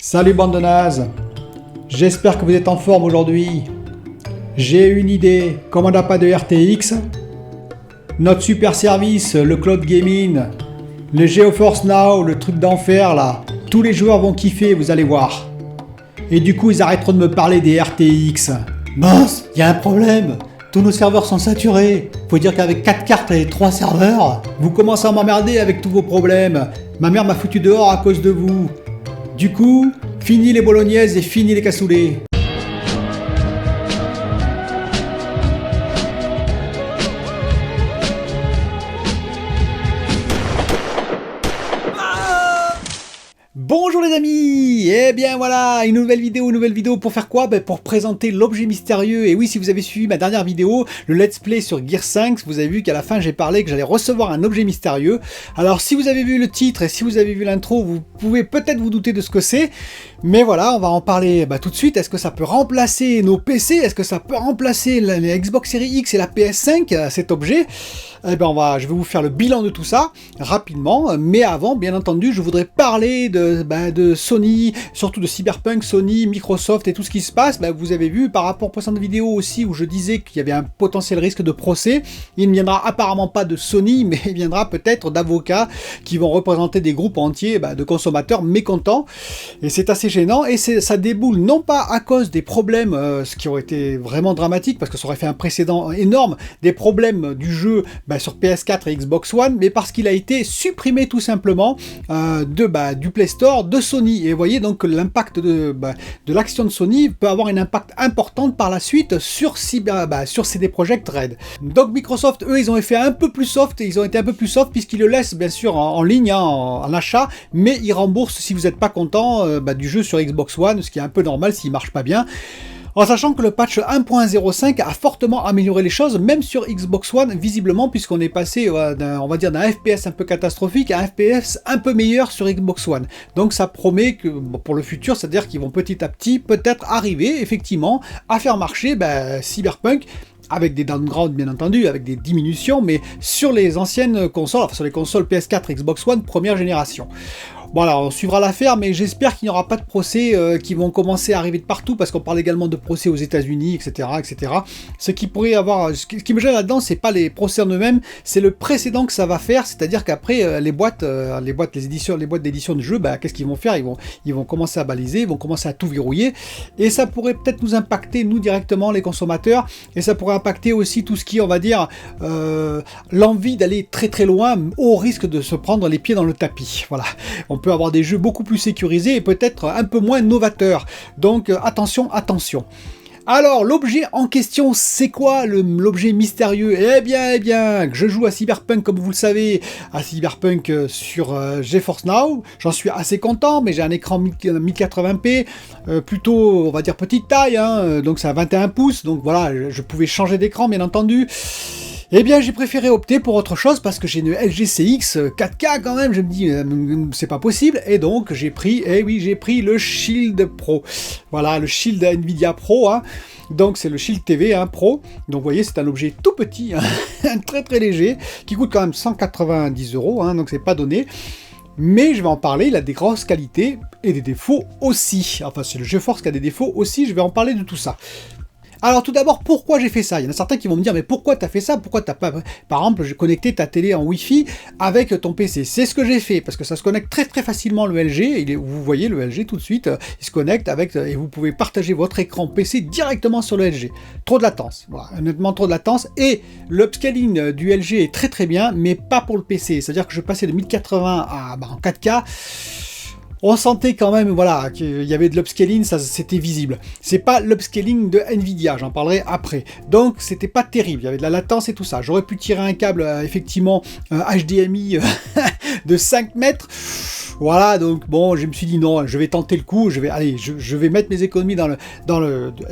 Salut bande de nazes, j'espère que vous êtes en forme aujourd'hui. J'ai une idée, comme on n'a pas de RTX, notre super service, le cloud gaming, le GeForce Now, le truc d'enfer là, tous les joueurs vont kiffer, vous allez voir. Et du coup ils arrêteront de me parler des RTX. Mince, y a un problème. Tous nos serveurs sont saturés. Faut dire qu'avec 4 cartes et 3 serveurs... Vous commencez à m'emmerder avec tous vos problèmes. Ma mère m'a foutu dehors à cause de vous. Du coup, fini les bolognaises et fini les cassoulets. Bonjour les amis, et bien voilà, une nouvelle vidéo pour faire quoi? Pour présenter l'objet mystérieux. Et oui, si vous avez suivi ma dernière vidéo, le let's play sur Gear 5, vous avez vu qu'à la fin j'ai parlé que j'allais recevoir un objet mystérieux. Alors si vous avez vu le titre et si vous avez vu l'intro, vous pouvez peut-être vous douter de ce que c'est. Mais voilà, on va en parler tout de suite. Est-ce que ça peut remplacer nos PC? Est-ce que ça peut remplacer les Xbox Series X et la PS5, cet objet? Eh ben je vais vous faire le bilan de tout ça rapidement, mais avant, bien entendu, je voudrais parler de Sony, surtout de Cyberpunk, Sony, Microsoft et tout ce qui se passe. Vous avez vu par rapport aux précédentes vidéos aussi où je disais qu'il y avait un potentiel risque de procès. Il ne viendra apparemment pas de Sony, mais il viendra peut-être d'avocats qui vont représenter des groupes entiers de consommateurs mécontents. Et c'est assez gênant, et ça déboule non pas à cause des problèmes, ce qui aurait été vraiment dramatique, parce que ça aurait fait un précédent énorme, des problèmes du jeu sur PS4 et Xbox One, mais parce qu'il a été supprimé tout simplement du Play Store de Sony. Et vous voyez donc que l'impact de l'action de Sony peut avoir un impact important par la suite sur CD Projekt Red. Donc Microsoft, eux, ils ont été un peu plus soft, puisqu'ils le laissent bien sûr en ligne, en achat, mais ils remboursent si vous n'êtes pas content du jeu sur Xbox One, ce qui est un peu normal s'il marche pas bien. En sachant que le patch 1.05 a fortement amélioré les choses, même sur Xbox One, visiblement, puisqu'on est passé, on va dire, d'un FPS un peu catastrophique à un FPS un peu meilleur sur Xbox One. Donc ça promet que pour le futur, c'est-à-dire qu'ils vont petit à petit peut-être arriver, effectivement, à faire marcher Cyberpunk, avec des downgrades bien entendu, avec des diminutions, mais sur les anciennes consoles, enfin sur les consoles PS4 et Xbox One première génération. Voilà, on suivra l'affaire, mais j'espère qu'il n'y aura pas de procès qui vont commencer à arriver de partout, parce qu'on parle également de procès aux États-Unis, etc., etc. Ce qui pourrait avoir, ce qui me gêne là-dedans, c'est pas les procès en eux-mêmes, c'est le précédent que ça va faire, c'est-à-dire qu'après les boîtes d'édition de jeux, qu'est-ce qu'ils vont faire? Ils vont commencer à baliser, ils vont commencer à tout verrouiller, et ça pourrait peut-être nous impacter nous directement les consommateurs, et ça pourrait impacter aussi tout ce qui, on va dire, l'envie d'aller très très loin, au risque de se prendre les pieds dans le tapis. Voilà. On peut avoir des jeux beaucoup plus sécurisés et peut-être un peu moins novateurs. Donc attention, attention. Alors, l'objet en question, c'est quoi l'objet mystérieux? Eh bien, je joue à Cyberpunk, comme vous le savez, à Cyberpunk sur GeForce Now. J'en suis assez content, mais j'ai un écran 1080p, plutôt, on va dire, petite taille, donc c'est à 21 pouces, donc voilà, je pouvais changer d'écran, bien entendu. Eh bien, j'ai préféré opter pour autre chose parce que j'ai une LG CX 4K quand même, je me dis, c'est pas possible, et donc j'ai pris le Shield Pro. Voilà, le Shield Nvidia Pro, donc c'est le Shield TV Pro, donc vous voyez, c'est un objet tout petit, très très léger, qui coûte quand même 190 €, donc c'est pas donné. Mais je vais en parler, il a des grosses qualités et des défauts aussi. Enfin, c'est le GeForce qui a des défauts aussi, je vais en parler de tout ça. Alors tout d'abord, pourquoi j'ai fait ça? Il y en a certains qui vont me dire, mais pourquoi t'as fait ça? Pourquoi t'as pas, par exemple, connecté ta télé en Wi-Fi avec ton PC? C'est ce que j'ai fait, parce que ça se connecte très très facilement le LG, vous voyez le LG tout de suite, il se connecte avec, et vous pouvez partager votre écran PC directement sur le LG. Trop de latence, voilà, honnêtement trop de latence, et l'upscaling du LG est très très bien, mais pas pour le PC, c'est-à-dire que je passais de 1080 en 4K, on sentait quand même, voilà, qu'il y avait de l'upscaling, ça c'était visible. C'est pas l'upscaling de Nvidia, j'en parlerai après. Donc c'était pas terrible, il y avait de la latence et tout ça. J'aurais pu tirer un câble, effectivement, HDMI de 5 mètres. Voilà, donc bon, je me suis dit non, je vais tenter le coup, je vais mettre mes économies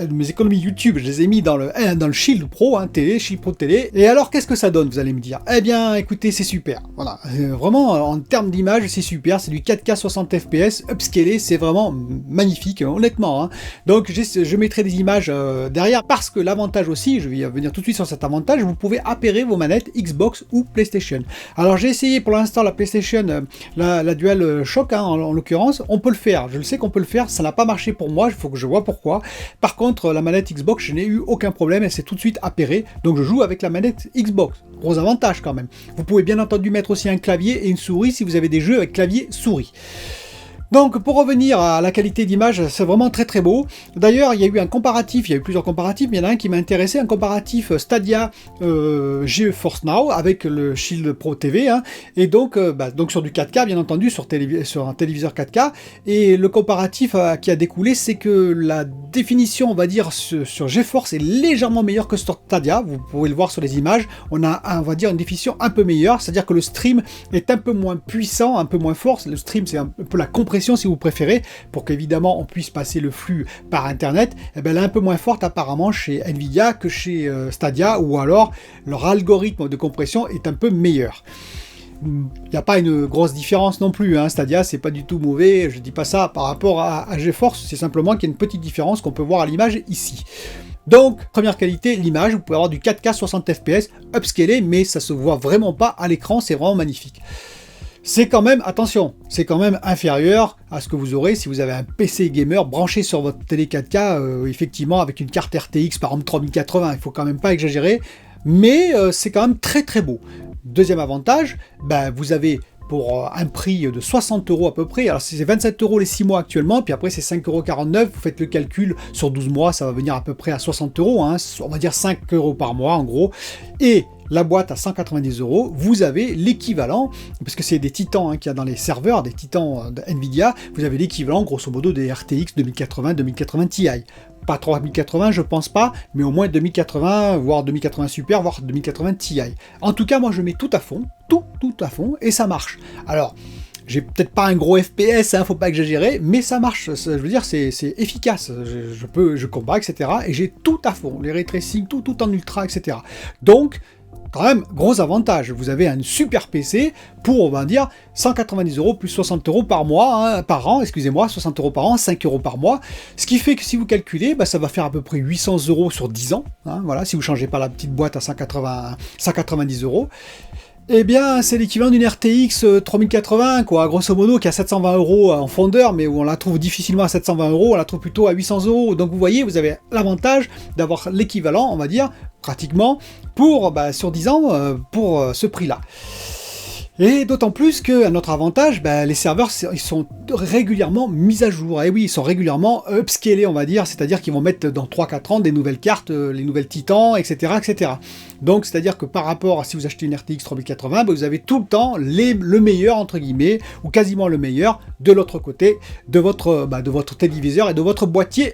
mes économies YouTube, je les ai mis dans le Shield Pro, Shield Pro télé. Et alors, qu'est-ce que ça donne, vous allez me dire? Eh bien, écoutez, c'est super. Voilà, vraiment, en termes d'image, c'est super, c'est du 4K 60 FPS, upscalé, c'est vraiment magnifique, honnêtement. Donc, je mettrai des images derrière, parce que l'avantage aussi, je vais venir tout de suite sur cet avantage, vous pouvez appairer vos manettes Xbox ou PlayStation. Alors, j'ai essayé pour l'instant la PlayStation PlayStation, la DualShock hein, en l'occurrence, on peut le faire. Je le sais qu'on peut le faire, ça n'a pas marché pour moi, il faut que je vois pourquoi. Par contre, la manette Xbox, je n'ai eu aucun problème, elle s'est tout de suite appairée, donc je joue avec la manette Xbox. Gros avantage quand même. Vous pouvez bien entendu mettre aussi un clavier et une souris si vous avez des jeux avec clavier-souris. Donc pour revenir à la qualité d'image, c'est vraiment très très beau. D'ailleurs, il y a eu un comparatif, il y a eu plusieurs comparatifs, mais il y en a un qui m'a intéressé, un comparatif Stadia GeForce Now avec le Shield Pro TV, hein, et donc sur du 4K bien entendu, sur un téléviseur 4K, et le comparatif qui a découlé, c'est que la définition, on va dire, sur GeForce est légèrement meilleure que sur Stadia, vous pouvez le voir sur les images, on a, on va dire, une définition un peu meilleure, c'est-à-dire que le stream est un peu moins puissant, un peu moins fort, le stream c'est un peu la compression si vous préférez, pour qu'évidemment on puisse passer le flux par internet, et bien elle est un peu moins forte apparemment chez Nvidia que chez Stadia, ou alors leur algorithme de compression est un peu meilleur. Il n'y a pas une grosse différence non plus, hein. Stadia c'est pas du tout mauvais, je dis pas ça par rapport à GeForce, c'est simplement qu'il y a une petite différence qu'on peut voir à l'image ici. Donc, première qualité, l'image, vous pouvez avoir du 4K 60 fps upscalé, mais ça se voit vraiment pas à l'écran, c'est vraiment magnifique. C'est quand même, attention, c'est quand même inférieur à ce que vous aurez si vous avez un PC gamer branché sur votre télé 4K, effectivement avec une carte RTX par exemple 3080, il faut quand même pas exagérer, mais c'est quand même très très beau. Deuxième avantage, vous avez pour un prix de 60 € à peu près, alors c'est 27 € les 6 mois actuellement, puis après c'est 5,49 €, vous faites le calcul, sur 12 mois ça va venir à peu près à 60 €, hein, on va dire 5 € par mois en gros, et la boîte à 190 €, vous avez l'équivalent, parce que c'est des titans hein, qu'il y a dans les serveurs, des titans de Nvidia, vous avez l'équivalent grosso modo des RTX 2080 Ti. Pas 3080 je pense pas, mais au moins 2080, voire 2080 Super, voire 2080 Ti. En tout cas moi je mets tout à fond, tout à fond, et ça marche. Alors, j'ai peut-être pas un gros FPS, hein, faut pas exagérer, mais ça marche, je veux dire, c'est efficace, je combat, etc. Et j'ai tout à fond, les ray tracing, tout en ultra, etc. Donc, quand même, gros avantage, vous avez un super PC pour, on va dire, 190 € plus 60 € par mois, hein, par an, excusez-moi, 60 € par an, 5 € par mois, ce qui fait que si vous calculez, ça va faire à peu près 800 € sur 10 ans, hein, voilà, si vous ne changez pas la petite boîte à 190 €, eh bien, c'est l'équivalent d'une RTX 3080, quoi, grosso modo, qui a 720 € en fondeur, mais où on la trouve difficilement à 720 €, on la trouve plutôt à 800 €. Donc vous voyez, vous avez l'avantage d'avoir l'équivalent, on va dire, pratiquement, pour, sur 10 ans, pour ce prix-là. Et d'autant plus qu'un autre avantage, les serveurs ils sont régulièrement mis à jour. Et oui, ils sont régulièrement upscalés, on va dire, c'est-à-dire qu'ils vont mettre dans 3-4 ans des nouvelles cartes, les nouvelles Titans, etc. etc. Donc c'est-à-dire que par rapport à si vous achetez une RTX 3080, vous avez tout le temps le meilleur, entre guillemets, ou quasiment le meilleur, de l'autre côté de votre téléviseur et de votre boîtier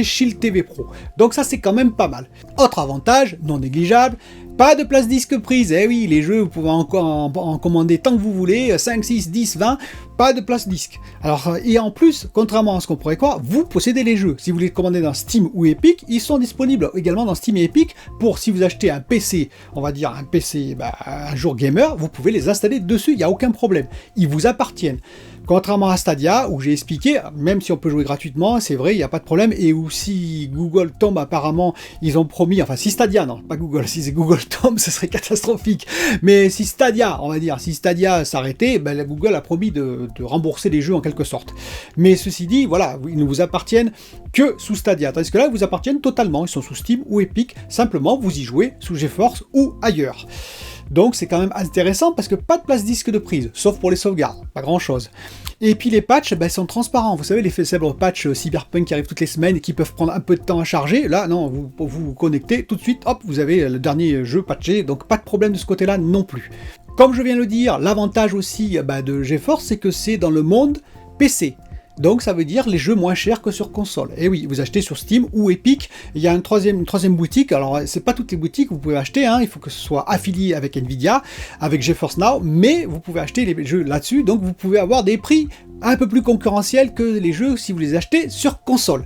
Shield TV Pro. Donc ça c'est quand même pas mal. Autre avantage, non négligeable, pas de place disque prise. Eh oui, les jeux, vous pouvez encore en commander tant que vous voulez, 5, 6, 10, 20, pas de place disque. Alors, et en plus, contrairement à ce qu'on pourrait croire, vous possédez les jeux. Si vous les commandez dans Steam ou Epic, ils sont disponibles également dans Steam et Epic pour, si vous achetez un PC, on va dire un PC, un jour gamer, vous pouvez les installer dessus, il n'y a aucun problème. Ils vous appartiennent. Contrairement à Stadia, où j'ai expliqué, même si on peut jouer gratuitement, c'est vrai, il n'y a pas de problème, et où si Google tombe, apparemment, ils ont promis, enfin si Stadia, non, pas Google, si Google tombe, ce serait catastrophique, mais si Stadia, on va dire, si Stadia s'arrêtait, Google a promis de rembourser les jeux en quelque sorte. Mais ceci dit, voilà, ils ne vous appartiennent que sous Stadia, tandis que là, ils vous appartiennent totalement, ils sont sous Steam ou Epic, simplement vous y jouez sous GeForce ou ailleurs. Donc c'est quand même intéressant parce que pas de place disque de prise, sauf pour les sauvegardes, pas grand chose. Et puis les patchs, sont transparents. Vous savez, les célèbres patchs Cyberpunk qui arrivent toutes les semaines et qui peuvent prendre un peu de temps à charger. Là, non, vous connectez tout de suite, hop, vous avez le dernier jeu patché, donc pas de problème de ce côté-là non plus. Comme je viens de le dire, l'avantage aussi de GeForce, c'est que c'est dans le monde PC. Donc ça veut dire les jeux moins chers que sur console. Et oui, vous achetez sur Steam ou Epic, il y a une troisième boutique, alors c'est pas toutes les boutiques que vous pouvez acheter, hein, il faut que ce soit affilié avec Nvidia, avec GeForce Now, mais vous pouvez acheter les jeux là-dessus, donc vous pouvez avoir des prix un peu plus concurrentiels que les jeux si vous les achetez sur console.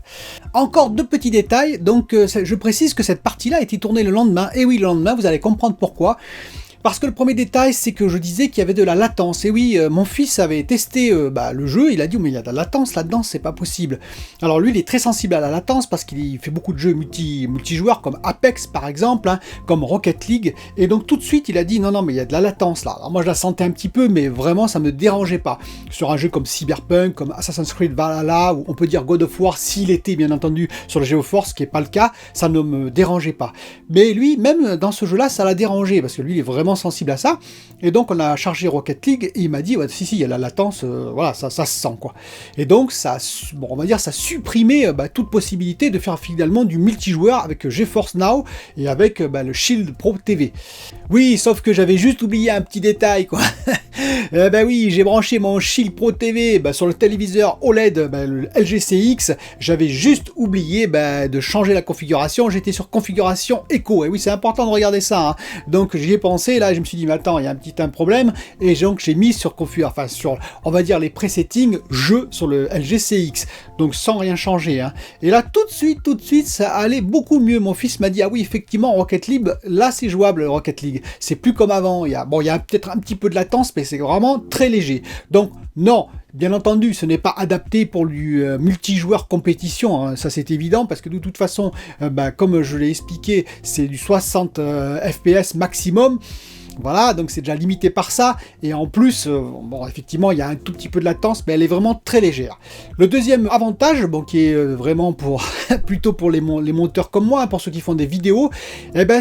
Encore deux petits détails, donc je précise que cette partie-là a été tournée le lendemain, et oui, le lendemain, vous allez comprendre pourquoi. Parce que le premier détail, c'est que je disais qu'il y avait de la latence. Et oui, mon fils avait testé le jeu, il a dit mais il y a de la latence là-dedans, c'est pas possible. Alors lui, il est très sensible à la latence parce qu'il fait beaucoup de jeux multijoueurs comme Apex par exemple, hein, comme Rocket League. Et donc tout de suite, il a dit non mais il y a de la latence là. Alors moi je la sentais un petit peu, mais vraiment ça me dérangeait pas. Sur un jeu comme Cyberpunk, comme Assassin's Creed Valhalla, ou on peut dire God of War s'il était bien entendu sur le GeForce, ce qui n'est pas le cas, ça ne me dérangeait pas. Mais lui, même dans ce jeu-là, ça l'a dérangé parce que lui, il est vraiment sensible à ça. Et donc on a chargé Rocket League et il m'a dit ouais, si il y a la latence, voilà, ça se sent quoi. Et donc ça, bon, on va dire, ça supprimait toute possibilité de faire finalement du multijoueur avec GeForce Now et avec le Shield Pro TV. Oui, sauf que j'avais juste oublié un petit détail quoi. Oui, j'ai branché mon Shield Pro TV sur le téléviseur OLED, le LG CX. J'avais juste oublié de changer la configuration. J'étais sur configuration écho. Et oui, c'est important de regarder ça. Hein. Donc j'y ai pensé. Là, je me suis dit, mais attends, il y a un problème. Et donc j'ai mis sur sur, on va dire, les presettings jeu sur le LG CX. Donc sans rien changer. Hein. Et là, tout de suite, ça allait beaucoup mieux. Mon fils m'a dit, ah oui, effectivement, Rocket League, là, c'est jouable, Rocket League. C'est plus comme avant. Il y a peut-être un petit peu de latence, mais c'est vraiment très léger. Donc non, bien entendu, ce n'est pas adapté pour du multijoueur compétition, hein, ça c'est évident, parce que de toute façon, comme je l'ai expliqué, c'est du 60 FPS maximum. Voilà, donc c'est déjà limité par ça, et en plus, effectivement, il y a un tout petit peu de latence, mais elle est vraiment très légère. Le deuxième avantage, qui est vraiment plutôt pour les monteurs comme moi, pour ceux qui font des vidéos,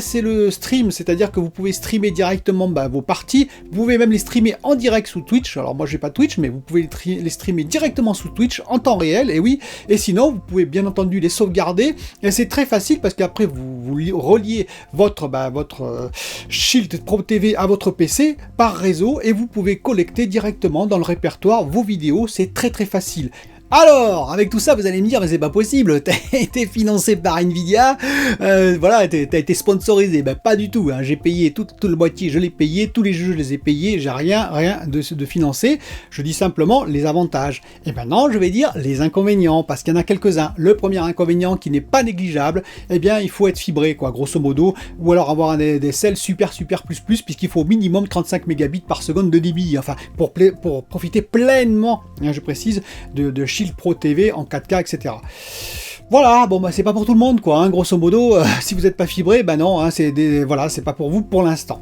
c'est le stream, c'est-à-dire que vous pouvez streamer directement vos parties, vous pouvez même les streamer en direct sous Twitch, alors moi j'ai pas Twitch, mais vous pouvez les streamer directement sous Twitch, en temps réel, et oui, et sinon, vous pouvez bien entendu les sauvegarder, et c'est très facile, parce qu'après, vous reliez votre Shield Pro TV à votre PC par réseau et vous pouvez collecter directement dans le répertoire vos vidéos, c'est très très facile. Alors, avec tout ça, vous allez me dire, mais c'est pas possible, t'as été financé par Nvidia, voilà, t'as été sponsorisé. Pas du tout, hein. J'ai payé tout le moitié, je l'ai payé, tous les jeux, je les ai payés, j'ai rien de financé. Je dis simplement les avantages. Et maintenant, je vais dire les inconvénients, parce qu'il y en a quelques-uns. Le premier inconvénient qui n'est pas négligeable, il faut être fibré, quoi, grosso modo, ou alors avoir des selles super plus, puisqu'il faut au minimum 35 mégabits par seconde de débit, enfin, pour profiter pleinement, hein, je précise, de Shield Pro TV en 4K, etc. Voilà, c'est pas pour tout le monde, quoi, hein, grosso modo, si vous n'êtes pas fibré, non, hein, c'est pas pour vous pour l'instant.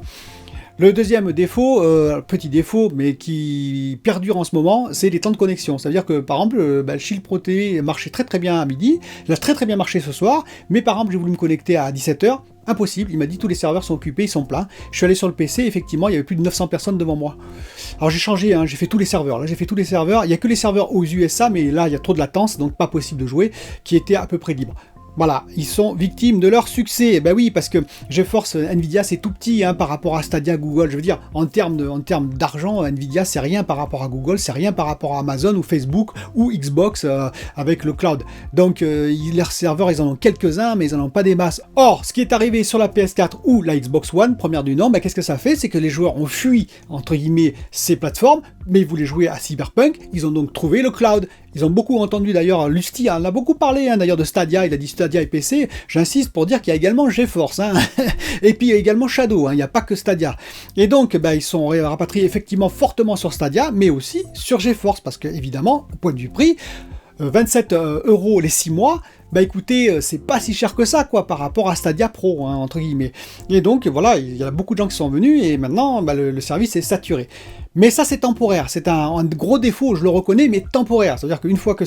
Le deuxième défaut, petit défaut, mais qui perdure en ce moment, c'est les temps de connexion. C'est-à-dire que, par exemple, le Shield Pro TV marchait très bien à midi, il a très bien marché ce soir, mais par exemple, j'ai voulu me connecter à 17h, impossible, il m'a dit tous les serveurs sont occupés, ils sont pleins. Je suis allé sur le PC, effectivement, il y avait plus de 900 personnes devant moi. Alors j'ai changé, hein, j'ai fait tous les serveurs, là j'ai fait tous les serveurs, il n'y a que les serveurs aux USA, mais là il y a trop de latence, donc pas possible de jouer, qui étaient à peu près libres. Voilà, ils sont victimes de leur succès. Oui, parce que GeForce Nvidia c'est tout petit par rapport à Stadia, Google. Je veux dire, en termes d'argent, Nvidia c'est rien par rapport à Google, c'est rien par rapport à Amazon ou Facebook ou Xbox avec le cloud. Donc leurs serveurs, ils en ont quelques-uns, mais ils en ont pas des masses. Or, ce qui est arrivé sur la PS4 ou la Xbox One, première du nom, qu'est-ce que ça fait? C'est que les joueurs ont fui, entre guillemets, ces plateformes, mais ils voulaient jouer à Cyberpunk, ils ont donc trouvé le cloud. Ils ont beaucoup entendu d'ailleurs, Lusty en a beaucoup parlé d'ailleurs de Stadia, il a dit Stadia et PC, j'insiste pour dire qu'il y a également GeForce, et puis il y a également Shadow, il n'y a pas que Stadia. Et donc ils sont rapatriés effectivement fortement sur Stadia, mais aussi sur GeForce, parce que évidemment, au point de vue prix, 27 € les 6 mois, écoutez, c'est pas si cher que ça, quoi, par rapport à Stadia Pro, entre guillemets. Et donc, voilà, il y a beaucoup de gens qui sont venus, et maintenant, le service est saturé. Mais ça, c'est temporaire, c'est un gros défaut, je le reconnais, mais temporaire. C'est-à-dire qu'une fois que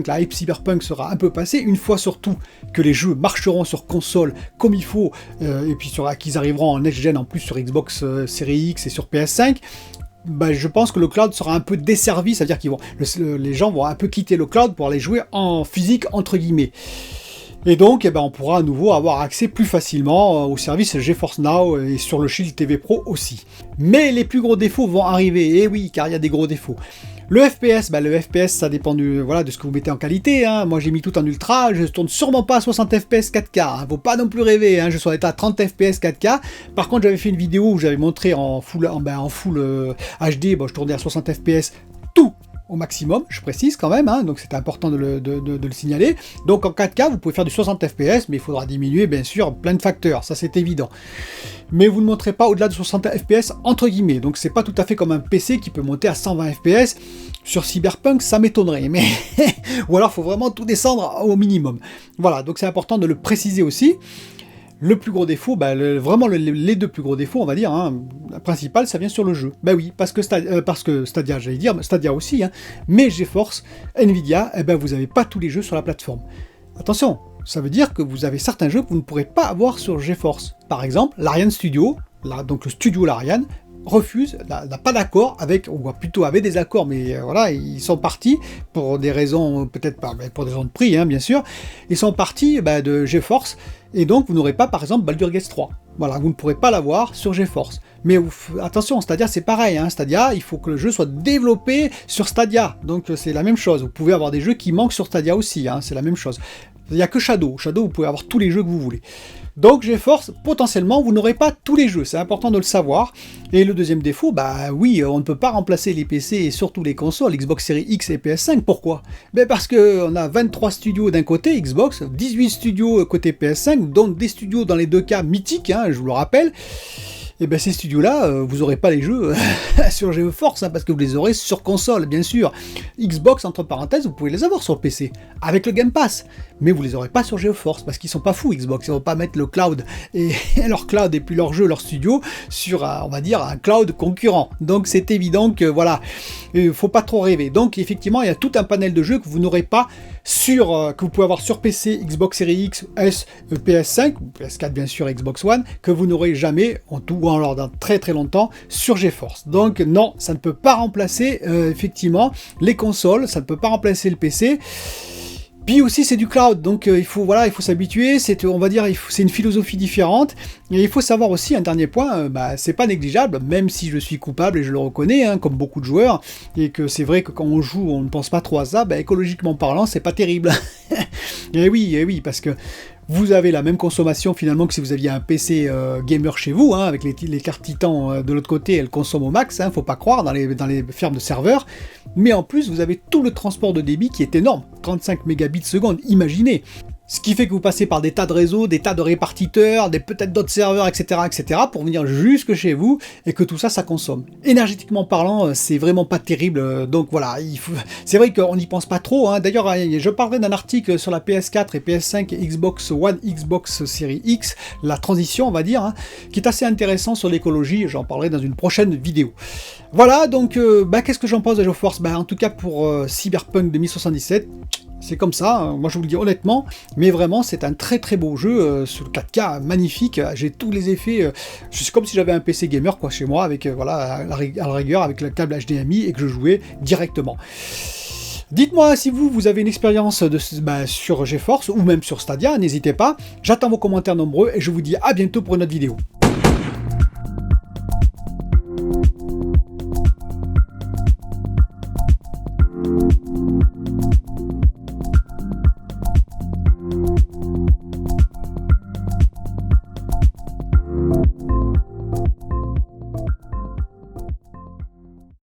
la hype Cyberpunk sera un peu passée, une fois surtout que les jeux marcheront sur console comme il faut, et puis qu'ils arriveront en next-gen en plus sur Xbox Series X et sur PS5, je pense que le cloud sera un peu desservi, c'est-à-dire que les gens vont un peu quitter le cloud pour aller jouer en physique, entre guillemets. Et donc, on pourra à nouveau avoir accès plus facilement au service GeForce Now et sur le Shield TV Pro aussi. Mais les plus gros défauts vont arriver, et oui, car il y a des gros défauts. Le FPS, ça dépend de ce que vous mettez en qualité. Moi, j'ai mis tout en ultra, je ne tourne sûrement pas à 60 FPS 4K. Faut pas non plus rêver, je suis à 30 FPS 4K. Par contre, j'avais fait une vidéo où j'avais montré en full HD, je tournais à 60 FPS tout au maximum, je précise quand même, hein, donc c'est important de le signaler. Donc en 4K, vous pouvez faire du 60 fps, mais il faudra diminuer bien sûr plein de facteurs, ça c'est évident. Mais vous ne monterez pas au-delà de 60 fps entre guillemets, donc c'est pas tout à fait comme un PC qui peut monter à 120 fps. Sur Cyberpunk, ça m'étonnerait, mais ou alors il faut vraiment tout descendre au minimum. Voilà, donc c'est important de le préciser aussi. Le plus gros défaut, vraiment les deux plus gros défauts, on va dire, hein, la principale, ça vient sur le jeu. Ben oui, parce que Stadia, j'allais dire, Stadia aussi, hein, mais GeForce, Nvidia, vous n'avez pas tous les jeux sur la plateforme. Attention, ça veut dire que vous avez certains jeux que vous ne pourrez pas avoir sur GeForce. Par exemple, l'Ariane Studio, donc le studio Larian, refuse, n'a pas d'accord avec, ou plutôt avait des accords, mais voilà, ils sont partis pour des raisons, peut-être pas, pour des raisons de prix, hein, bien sûr, ils sont partis de GeForce, et donc vous n'aurez pas, par exemple, Baldur's Gate 3. Voilà, vous ne pourrez pas l'avoir sur GeForce. Mais attention, Stadia c'est pareil, hein, Stadia, il faut que le jeu soit développé sur Stadia, donc c'est la même chose. Vous pouvez avoir des jeux qui manquent sur Stadia aussi, hein, c'est la même chose. Il n'y a que Shadow, vous pouvez avoir tous les jeux que vous voulez. Donc GeForce, potentiellement, vous n'aurez pas tous les jeux, c'est important de le savoir. Et le deuxième défaut, oui, on ne peut pas remplacer les PC et surtout les consoles, Xbox Series X et PS5, pourquoi? Parce qu'on a 23 studios d'un côté, Xbox, 18 studios côté PS5, dont des studios dans les deux cas mythiques, hein, je vous le rappelle. Et ces studios-là, vous n'aurez pas les jeux sur GeForce, hein, parce que vous les aurez sur console, bien sûr. Xbox, entre parenthèses, vous pouvez les avoir sur PC, avec le Game Pass, mais vous les aurez pas sur GeForce, parce qu'ils sont pas fous, Xbox, ils vont pas mettre le cloud, et leur cloud, et puis leur jeu, leur studio, sur, on va dire, un cloud concurrent. Donc c'est évident que, voilà, il faut pas trop rêver. Donc effectivement, il y a tout un panel de jeux que vous n'aurez pas sur, que vous pouvez avoir sur PC, Xbox Series X, S, PS5, ou PS4 bien sûr, Xbox One, que vous n'aurez jamais, en tout ou alors dans très très longtemps, sur GeForce. Donc non, ça ne peut pas remplacer effectivement les consoles, ça ne peut pas remplacer le PC. Puis aussi c'est du cloud, donc il faut s'habituer, c'est une philosophie différente, et il faut savoir aussi un dernier point, c'est pas négligeable, même si je suis coupable et je le reconnais, hein, comme beaucoup de joueurs, et que c'est vrai que quand on joue on ne pense pas trop à ça, écologiquement parlant c'est pas terrible. et oui, parce que vous avez la même consommation finalement que si vous aviez un PC gamer chez vous, hein, avec les cartes Titan de l'autre côté, elles consomment au max, hein, faut pas croire, dans les fermes de serveurs, mais en plus vous avez tout le transport de débit qui est énorme, 35 mégabits seconde, imaginez. Ce qui fait que vous passez par des tas de réseaux, des tas de répartiteurs, peut-être d'autres serveurs, etc., pour venir jusque chez vous, et que tout ça, ça consomme. Énergétiquement parlant, c'est vraiment pas terrible, donc voilà, c'est vrai qu'on n'y pense pas trop, hein. D'ailleurs, je parlerai d'un article sur la PS4 et PS5 et Xbox One, Xbox Series X, la transition, on va dire, hein, qui est assez intéressant sur l'écologie, j'en parlerai dans une prochaine vidéo. Voilà, donc, qu'est-ce que j'en pense de GeForce? En tout cas, pour Cyberpunk 2077, c'est comme ça, hein. Moi je vous le dis honnêtement, mais vraiment c'est un très très beau jeu sur le 4K, magnifique, j'ai tous les effets, c'est comme si j'avais un PC gamer chez moi, avec voilà, à la rigueur avec le câble HDMI et que je jouais directement. Dites-moi si vous avez une expérience sur GeForce ou même sur Stadia, n'hésitez pas, j'attends vos commentaires nombreux et je vous dis à bientôt pour une autre vidéo.